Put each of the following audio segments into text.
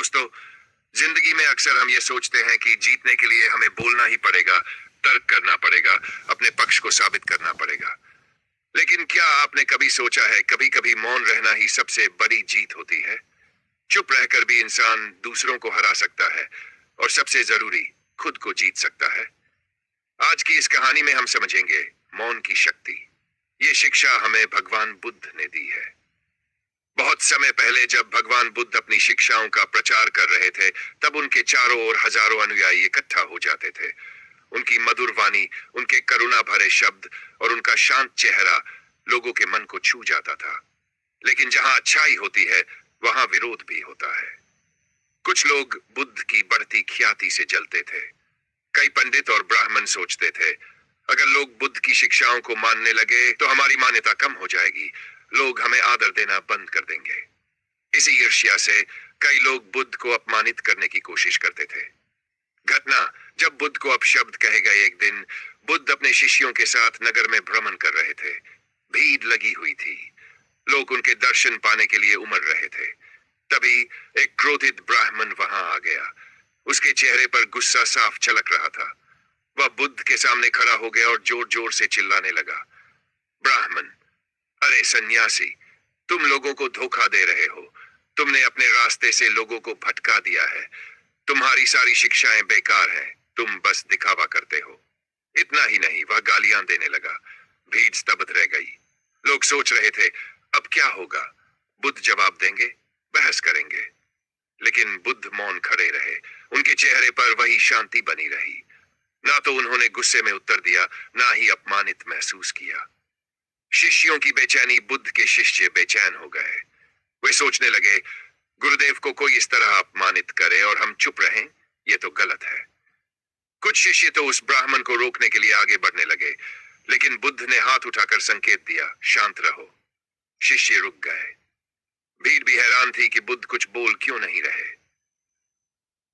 दोस्तों, जिंदगी में अक्सर हम ये सोचते हैं कि जीतने के लिए हमें बोलना ही पड़ेगा, तर्क करना पड़ेगा, अपने पक्ष को साबित करना पड़ेगा। लेकिन क्या आपने कभी सोचा है, कभी कभी मौन रहना ही सबसे बड़ी जीत होती है। चुप रहकर भी इंसान दूसरों को हरा सकता है और सबसे जरूरी, खुद को जीत सकता है। आज की इस कहानी में हम समझेंगे मौन की शक्ति। ये शिक्षा हमें भगवान बुद्ध ने दी है। बहुत समय पहले जब भगवान बुद्ध अपनी शिक्षाओं का प्रचार कर रहे थे, तब उनके चारों ओर हजारों अनुयायी इकट्ठा हो जाते थे। उनकी मधुर वाणी, उनके करुणा भरे शब्द और उनका शांत चेहरा लोगों के मन को छू जाता था। लेकिन जहां अच्छाई होती है, वहां विरोध भी होता है। कुछ लोग बुद्ध की बढ़ती ख्याति से जलते थे। कई पंडित और ब्राह्मण सोचते थे, अगर लोग बुद्ध की शिक्षाओं को मानने लगे तो हमारी मान्यता कम हो जाएगी, लोग हमें आदर देना बंद कर देंगे। इसी ईर्ष्या से कई लोग बुद्ध को अपमानित करने की कोशिश करते थे। घटना, जब बुद्ध को अपशब्द कहे गए। एक दिन बुद्ध अपने शिष्यों के साथ नगर में भ्रमण कर रहे थे। भीड़ लगी हुई थी, लोग उनके दर्शन पाने के लिए उमड़ रहे थे। तभी एक क्रोधित ब्राह्मण वहां आ गया। उसके चेहरे पर गुस्सा साफ झलक रहा था। वह बुद्ध के सामने खड़ा हो गया और जोर जोर से चिल्लाने लगा। ब्राह्मण, अरे सन्यासी, तुम लोगों को धोखा दे रहे हो। तुमने अपने रास्ते से लोगों को भटका दिया है। तुम्हारी सारी शिक्षाएं बेकार हैं, तुम बस दिखावा करते हो। इतना ही नहीं, वह गालियां देने लगा। भीड़ स्तब्ध रह गई। लोग सोच रहे थे, अब क्या होगा। बुद्ध जवाब देंगे, बहस करेंगे। लेकिन बुद्ध मौन खड़े रहे। उनके चेहरे पर वही शांति बनी रही। ना तो उन्होंने गुस्से में उत्तर दिया, ना ही अपमानित महसूस किया। शिष्यों की बेचैनी, बुद्ध के शिष्य बेचैन हो गए। वे सोचने लगे, गुरुदेव को कोई इस तरह अपमानित करे और हम चुप रहें, यह तो गलत है। कुछ शिष्य तो उस ब्राह्मण को रोकने के लिए आगे बढ़ने लगे, लेकिन बुद्ध ने हाथ उठाकर संकेत दिया, शांत रहो। शिष्य रुक गए। भीड़ भी हैरान थी कि बुद्ध कुछ बोल क्यों नहीं रहे।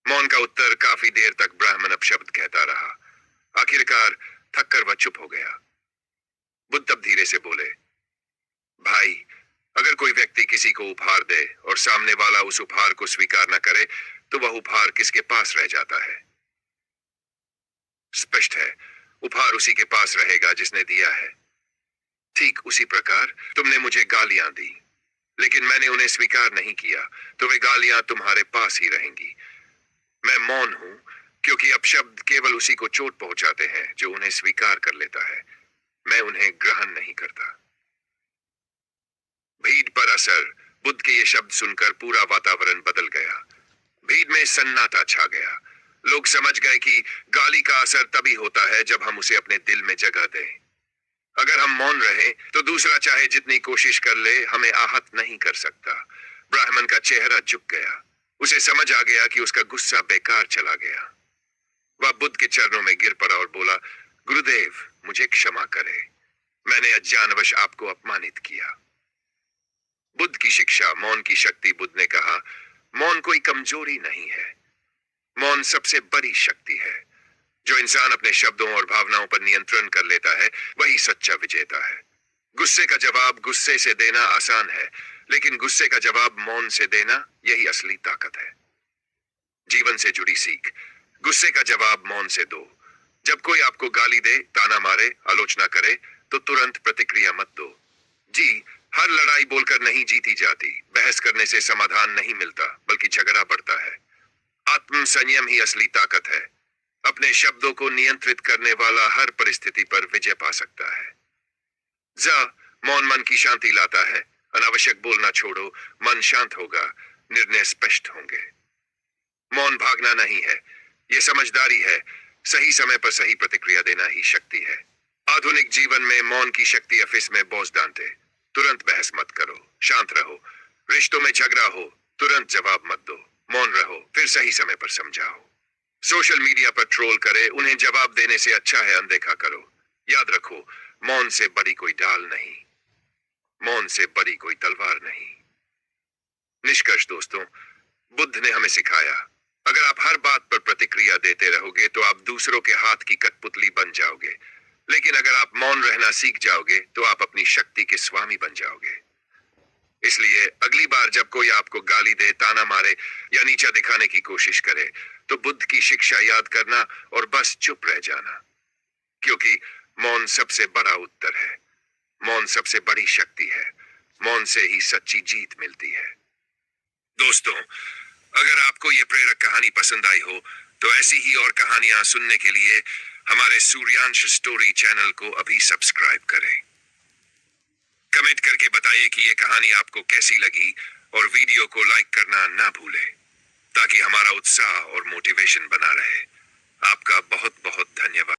मौन का उत्तर काफी देर तक ब्राह्मण अपशब्द कहता रहा। आखिरकार थककर वह चुप हो गया। बुद्ध तब धीरे से बोले, भाई, अगर कोई व्यक्ति किसी को उपहार दे और सामने वाला उस उपहार को स्वीकार न करे, तो वह उपहार किसके पास रह जाता है? स्पष्ट है, उपहार उसी के पास रहेगा जिसने दिया है। ठीक उसी प्रकार तुमने मुझे गालियां दी, लेकिन मैंने उन्हें स्वीकार नहीं किया, तो वे गालियां तुम्हारे पास ही रहेंगी। मैं मौन हूं क्योंकि अपशब्द केवल उसी को चोट पहुंचाते हैं जो उन्हें स्वीकार कर लेता है। मैं उन्हें ग्रहण नहीं करता। भीड़ पर असर। बुद्ध के ये शब्द सुनकर पूरा वातावरण बदल गया। भीड़ में सन्नाटा छा गया। लोग समझ गए कि गाली का असर तभी होता है जब हम उसे अपने दिल में जगह दें। अगर हम मौन रहे तो दूसरा चाहे जितनी कोशिश कर ले, हमें आहत नहीं कर सकता। ब्राह्मण का चेहरा झुक गया। उसे समझ आ गया कि उसका गुस्सा बेकार चला गया। वह बुद्ध के चरणों में गिर पड़ा और बोला, गुरुदेव, मुझे क्षमा करें, मैंने अज्ञानवश आपको अपमानित किया। बुद्ध की शिक्षा, मौन की शक्ति। बुद्ध ने कहा, मौन कोई कमजोरी नहीं है, मौन सबसे बड़ी शक्ति है। जो इंसान अपने शब्दों और भावनाओं पर नियंत्रण कर लेता है, वही सच्चा विजेता है। गुस्से का जवाब गुस्से से देना आसान है, लेकिन गुस्से का जवाब मौन से देना, यही असली ताकत है। जीवन से जुड़ी सीख। गुस्से का जवाब मौन से दो। जब कोई आपको गाली दे, ताना मारे, आलोचना करे, तो तुरंत प्रतिक्रिया मत दो। जी, हर लड़ाई बोलकर नहीं जीती जाती। बहस करने से समाधान नहीं मिलता, बल्कि झगड़ा बढ़ता है। आत्म संयम ही असली ताकत है। अपने शब्दों को नियंत्रित करने वाला हर परिस्थिति पर विजय पा सकता है। मौन मन की शांति लाता है। अनावश्यक बोलना छोड़ो, मन शांत होगा, निर्णय स्पष्ट होंगे। मौन भागना नहीं है, यह समझदारी है। सही समय पर सही प्रतिक्रिया देना ही शक्ति है। आधुनिक जीवन में मौन की शक्ति ऑफिस में बॉस डांटे, तुरंत बहस मत करो, शांत रहो। रिश्तों में झगड़ा हो, तुरंत जवाब मत दो, मौन रहो, फिर सही समय पर समझाओ। सोशल मीडिया पर ट्रोल करे, उन्हें जवाब देने से अच्छा है अनदेखा करो। याद रखो, मौन से बड़ी कोई ढाल नहीं, मौन से बड़ी कोई तलवार नहीं। निष्कर्ष दोस्तों, बुद्ध ने हमें सिखाया, अगर आप हर बात पर प्रतिक्रिया देते रहोगे तो आप दूसरों के हाथ की कठपुतली बन जाओगे। लेकिन अगर आप मौन रहना सीख जाओगे तो आप अपनी शक्ति के स्वामी बन जाओगे। इसलिए अगली बार जब कोई आपको गाली दे, ताना मारे या नीचा दिखाने की कोशिश करे, तो बुद्ध की शिक्षा याद करना और बस चुप रह जाना, क्योंकि मौन सबसे बड़ा उत्तर है। मौन सबसे बड़ी शक्ति है। मौन से ही सच्ची जीत मिलती है। दोस्तों, अगर आपको ये प्रेरक कहानी पसंद आई हो, तो ऐसी ही और कहानियां सुनने के लिए हमारे सूर्यांश स्टोरी चैनल को अभी सब्सक्राइब करें। कमेंट करके बताइए कि ये कहानी आपको कैसी लगी और वीडियो को लाइक करना ना भूलें, ताकि हमारा उत्साह और मोटिवेशन बना रहे। आपका बहुत बहुत धन्यवाद।